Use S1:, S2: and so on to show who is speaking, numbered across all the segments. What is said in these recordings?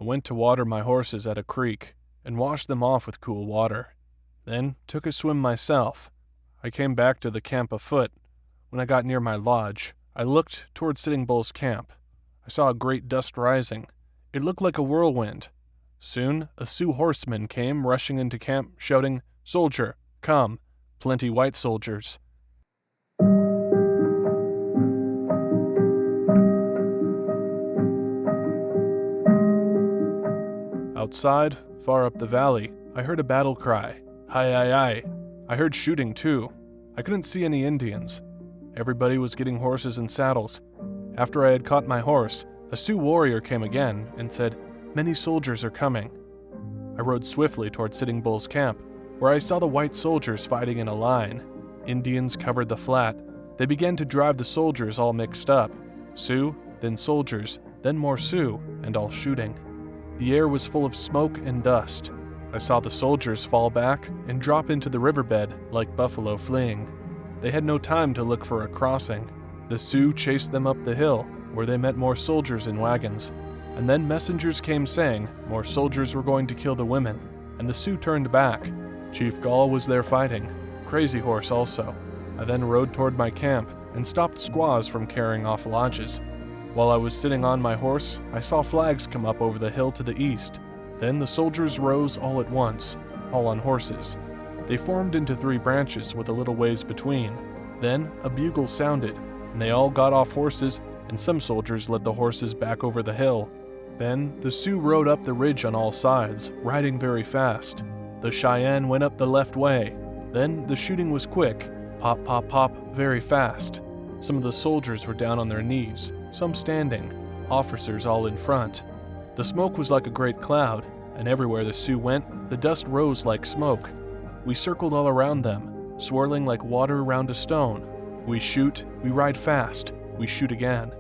S1: I went to water my horses at a creek and washed them off with cool water. Then took a swim myself. I came back to the camp afoot. When I got near my lodge, I looked toward Sitting Bull's camp. I saw a great dust rising. It looked like a whirlwind. Soon, a Sioux horseman came rushing into camp, shouting, "Soldier, come!" Plenty white soldiers. Outside, far up the valley, I heard a battle cry. Hi, hi, hi. I heard shooting, too. I couldn't see any Indians. Everybody was getting horses and saddles. After I had caught my horse, a Sioux warrior came again and said, "Many soldiers are coming." I rode swiftly toward Sitting Bull's camp, where I saw the white soldiers fighting in a line. Indians covered the flat. They began to drive the soldiers all mixed up. Sioux, then soldiers, then more Sioux, and all shooting. The air was full of smoke and dust. I saw the soldiers fall back and drop into the riverbed like buffalo fleeing. They had no time to look for a crossing. The Sioux chased them up the hill, where they met more soldiers in wagons. And then messengers came saying more soldiers were going to kill the women, and the Sioux turned back. Chief Gall was there fighting. Crazy Horse also. I then rode toward my camp and stopped squaws from carrying off lodges. While I was sitting on my horse, I saw flags come up over the hill to the east. Then the soldiers rose all at once, all on horses. They formed into 3 branches with a little ways between. Then a bugle sounded, and they all got off horses, and some soldiers led the horses back over the hill. Then the Sioux rode up the ridge on all sides, riding very fast. The Cheyenne went up the left way. Then the shooting was quick, pop, pop, pop, very fast. Some of the soldiers were down on their knees, some standing, officers all in front. The smoke was like a great cloud, and everywhere the Sioux went, the dust rose like smoke. We circled all around them, swirling like water around a stone. We shoot, we ride fast, we shoot again.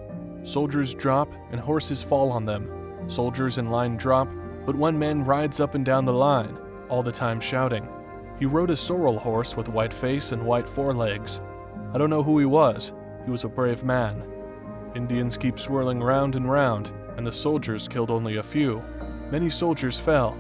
S1: Soldiers drop, and horses fall on them. Soldiers in line drop, but one man rides up and down the line, all the time shouting. He rode a sorrel horse with white face and white forelegs. I don't know who he was. He was a brave man. Indians keep swirling round and round, and the soldiers killed only a few. Many soldiers fell.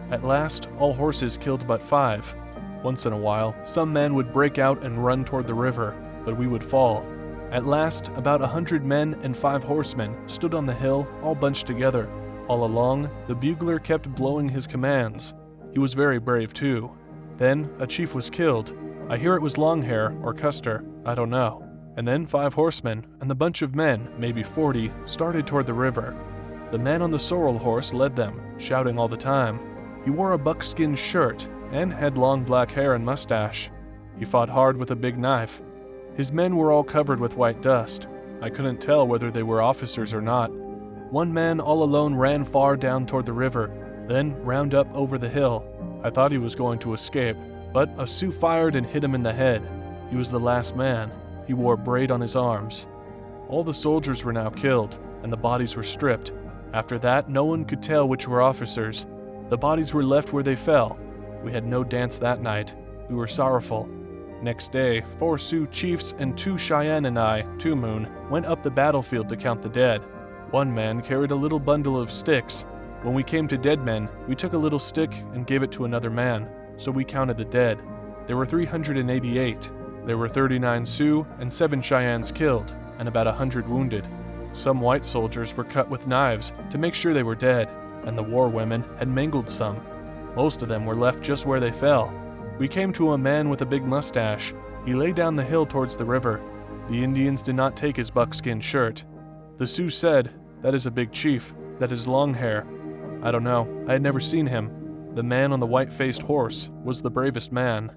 S1: At last, all horses killed but 5. Once in a while, some men would break out and run toward the river, but we would fall. At last, about 100 men and 5 horsemen stood on the hill, all bunched together. All along, the bugler kept blowing his commands. He was very brave too. Then, a chief was killed. I hear it was Longhair or Custer, I don't know. And then 5 horsemen, and the bunch of men, maybe 40, started toward the river. The man on the sorrel horse led them, shouting all the time. He wore a buckskin shirt, and had long black hair and mustache. He fought hard with a big knife. His men were all covered with white dust. I couldn't tell whether they were officers or not. One man all alone ran far down toward the river, then round up over the hill. I thought he was going to escape, but a Sioux fired and hit him in the head. He was the last man. He wore a braid on his arms. All the soldiers were now killed, and the bodies were stripped. After that, no one could tell which were officers. The bodies were left where they fell. We had no dance that night. We were sorrowful. Next day, 4 Sioux chiefs and 2 Cheyenne and I, 2 Moon, went up the battlefield to count the dead. One man carried a little bundle of sticks. When we came to dead men, we took a little stick and gave it to another man, so we counted the dead. There were 388. There were 39 Sioux and 7 Cheyennes killed, and about 100 wounded. Some white soldiers were cut with knives to make sure they were dead, and the war women had mangled some. Most of them were left just where they fell. We came to a man with a big mustache. He lay down the hill towards the river. The Indians did not take his buckskin shirt. The Sioux said, "That is a big chief. That is Longhair." I don't know. I had never seen him. The man on the white-faced horse was the bravest man.